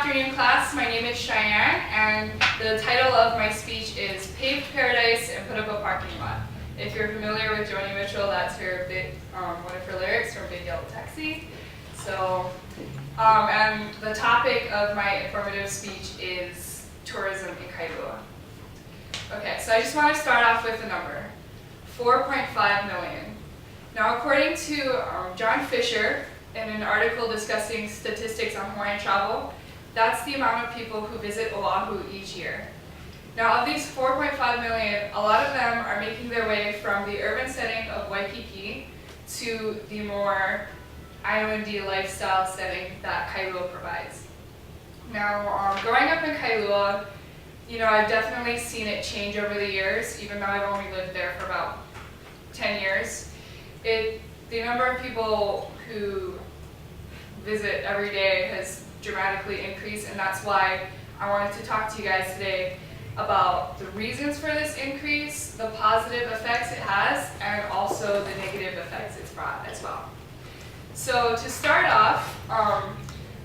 afternoon, class. My name is Cheyenne, and the title of my speech is Paved Paradise and Put Up a Parking Lot. If you're familiar with Joni Mitchell, that's one of her lyrics from Big Yellow Taxi. And the topic of my informative speech is tourism in Kailua. Okay, so I just want to start off with the number, 4.5 million. Now, according to John Fisher, in an article discussing statistics on Hawaiian travel, that's the amount of people who visit Oahu each year. Now, of these 4.5 million, a lot of them are making their way from the urban setting of Waikiki to the more islandy lifestyle setting that Kailua provides. Now, growing up in Kailua, I've definitely seen it change over the years, even though I've only lived there for about 10 years. The number of people who visit every day has dramatically increased, and that's why I wanted to talk to you guys today about the reasons for this increase, the positive effects it has, and also the negative effects it's brought as well. So to start off,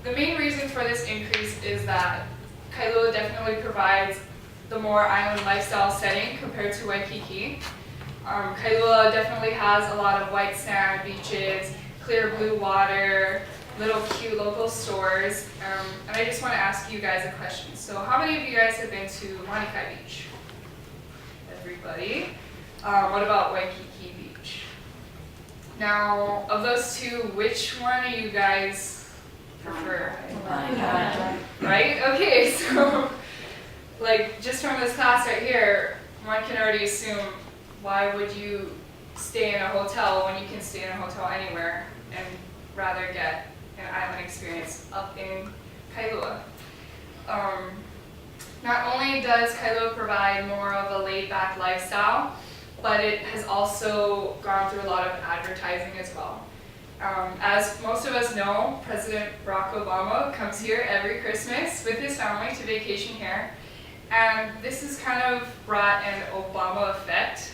the main reason for this increase is that Kailua definitely provides the more island lifestyle setting compared to Waikiki. Kailua definitely has a lot of white sand beaches, clear blue water, little cute local stores, and I just want to ask you guys a question. So how many of you guys have been to Manikai Beach? Everybody. What about Waikiki Beach? Now, of those two, which one do you guys prefer? Manikai. Right? Okay, so just from this class right here, one can already assume, why would you stay in a hotel when you can stay in a hotel anywhere and rather get an island experience up in Kailua? Not only does Kailua provide more of a laid-back lifestyle, but it has also gone through a lot of advertising as well. As most of us know, President Barack Obama comes here every Christmas with his family to vacation here, and this has kind of brought an Obama effect.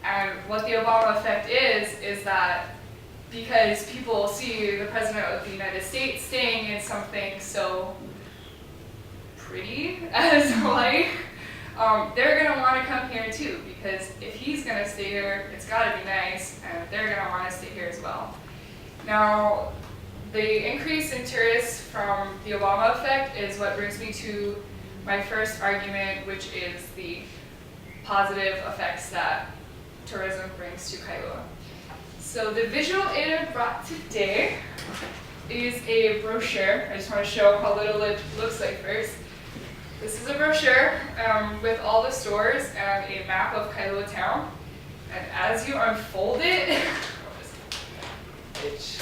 And what the Obama effect is that because people see the President of the United States staying in something so pretty as Hawaii, they're going to want to come here too, because if he's going to stay here, it's got to be nice, and they're going to want to stay here as well. Now, the increase in tourists from the Obama effect is what brings me to my first argument, which is the positive effects that tourism brings to Kailua. So the visual aid I brought today is a brochure. I just want to show how little it looks like first. This is a brochure with all the stores and a map of Kailua town. And as you unfold it, it's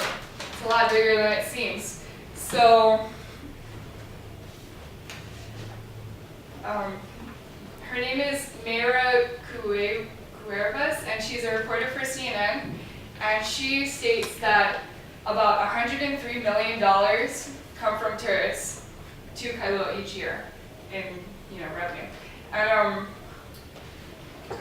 a lot bigger than it seems. So her name is Mayra and she's a reporter for CNN, and she states that about $103 million come from tourists to Kailua each year in revenue. And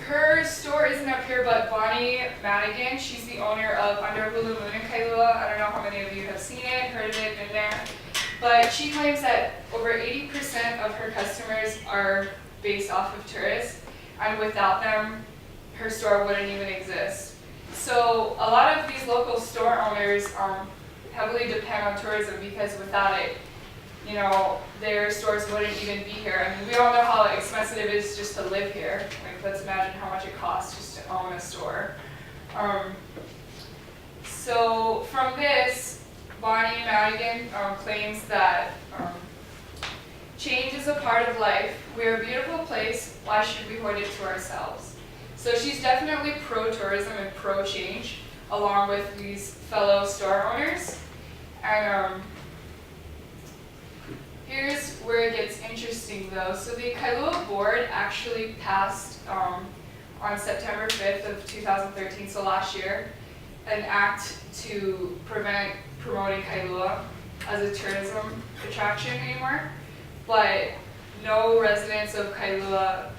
her store isn't up here, but Bonnie Madigan, she's the owner of Under Hulu Moon in Kailua. I don't know how many of you have seen it, heard of it, been there, but she claims that over 80% of her customers are based off of tourists, and without them, her store wouldn't even exist. So a lot of these local store owners heavily depend on tourism, because without it, their stores wouldn't even be here. I mean, we all know how expensive it is just to live here. Let's imagine how much it costs just to own a store. So from this, Bonnie Madigan claims that change is a part of life. We're a beautiful place. Why should we hoard it to ourselves? So she's definitely pro-tourism and pro-change, along with these fellow store owners. And here's where it gets interesting though. So the Kailua board actually passed on September 5th of 2013, so last year, an act to prevent promoting Kailua as a tourism attraction anymore. But no residents of Kailua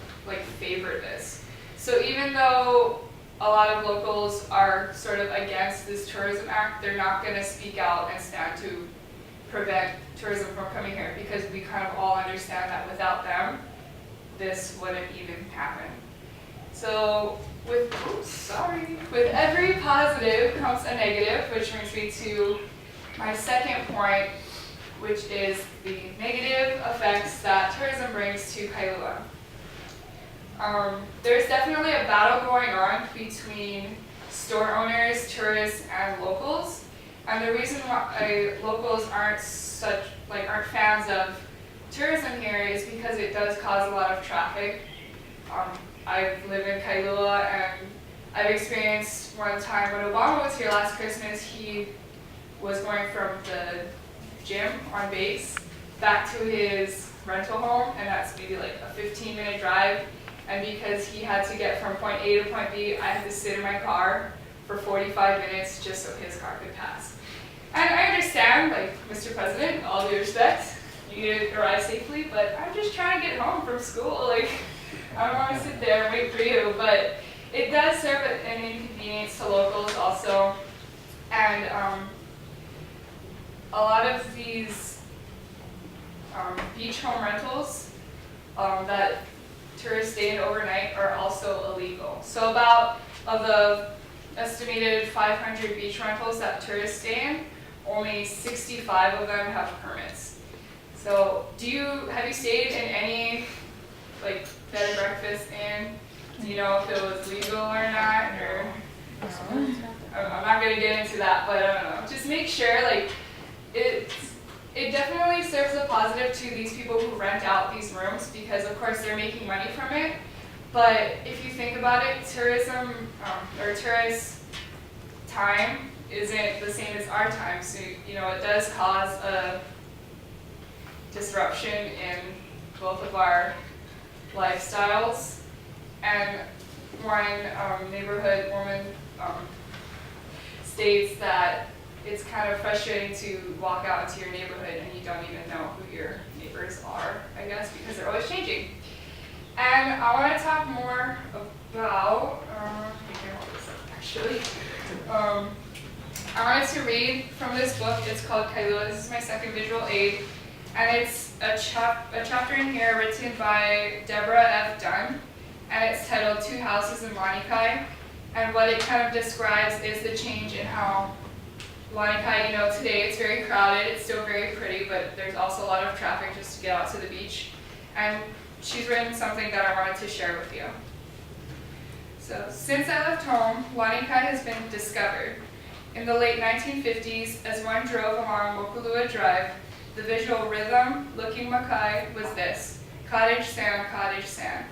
favor this. So even though a lot of locals are sort of against this tourism act, they're not going to speak out and stand to prevent tourism from coming here, because we kind of all understand that without them, this wouldn't even happen. So with every positive comes a negative, which brings me to my second point, which is the negative effects that tourism brings to Kailua. There's definitely a battle going on between store owners, tourists, and locals. And the reason why locals aren't fans of tourism here is because it does cause a lot of traffic. I live in Kailua, and I've experienced one time when Obama was here last Christmas, he was going from the gym on base back to his rental home, and that's maybe like a 15-minute drive. And because he had to get from point A to point B, I had to sit in my car for 45 minutes just so his car could pass. And I understand, like, Mr. President, all due respect, you need to arrive safely, but I'm just trying to get home from school. Like, I don't want to sit there and wait for you, but it does serve an inconvenience to locals also. And a lot of these beach home rentals that tourists stay in overnight are also illegal. So about of the estimated 500 beach rentals that tourists stay in, only 65 of them have permits. So have you stayed in any like bed and breakfast inn? Do you know if it was legal or not? Or I'm not going to get into that, but I don't know. Just make sure, like, it definitely serves a positive to these people who rent out these rooms, because of course they're making money from it. But if you think about it, tourism or tourist time isn't the same as our time. So, it does cause a disruption in both of our lifestyles. And one neighborhood woman states that it's kind of frustrating to walk out into your neighborhood and you don't even know who your neighbors are, I guess, because they're always changing. And I want to talk more about, I can hold this up actually. I wanted to read from this book. It's called Kailua. This is my second visual aid. And it's a chapter in here written by Deborah F. Dunn. And it's titled Two Houses in Lanikai. And what it kind of describes is the change in how Lanikai, today it's very crowded, it's still very pretty, but there's also a lot of traffic just to get out to the beach. And she's written something that I wanted to share with you. So, since I left home, Lanikai has been discovered. In the late 1950s, as one drove along Mokulua Drive, the visual rhythm looking Makai was this: cottage, sand.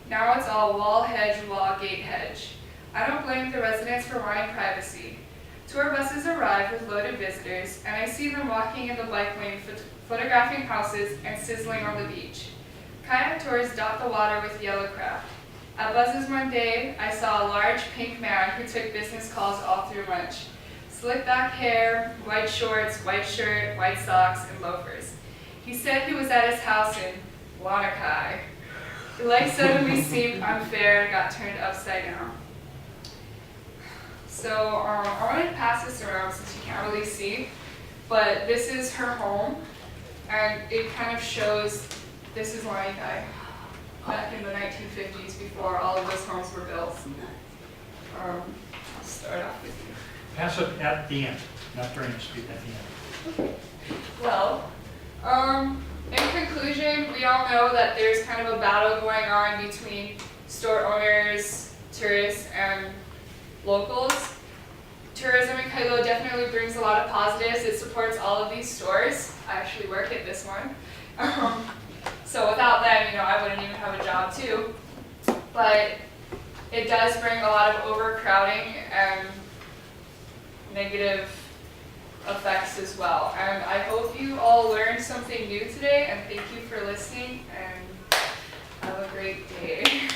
Now it's all wall, hedge, wall, gate, hedge. I don't blame the residents for wanting privacy. Tour buses arrive with loaded visitors, and I see them walking in the bike lane, photographing houses and sizzling on the beach. Kayak tours dot the water with yellow craft. At Buzz's one day, I saw a large pink man who took business calls all through lunch. Slick back hair, white shorts, white shirt, white socks, and loafers. He said he was at his house in Lanikai. Life suddenly seemed unfair and got turned upside down. So I wanted to pass this around since you can't really see, but this is her home, and it kind of shows, this is Lanikai back in the 1950s before all of those homes were built. I'll start off with you. Pass it at the end, not during the speech, at the end. Well, in conclusion, we all know that there's kind of a battle going on between store owners, tourists, and locals. Tourism in Kailua definitely brings a lot of positives. It supports all of these stores. I actually work at this one. So without them, I wouldn't even have a job too. But it does bring a lot of overcrowding and negative effects as well. And I hope you all learned something new today, and thank you for listening, and have a great day.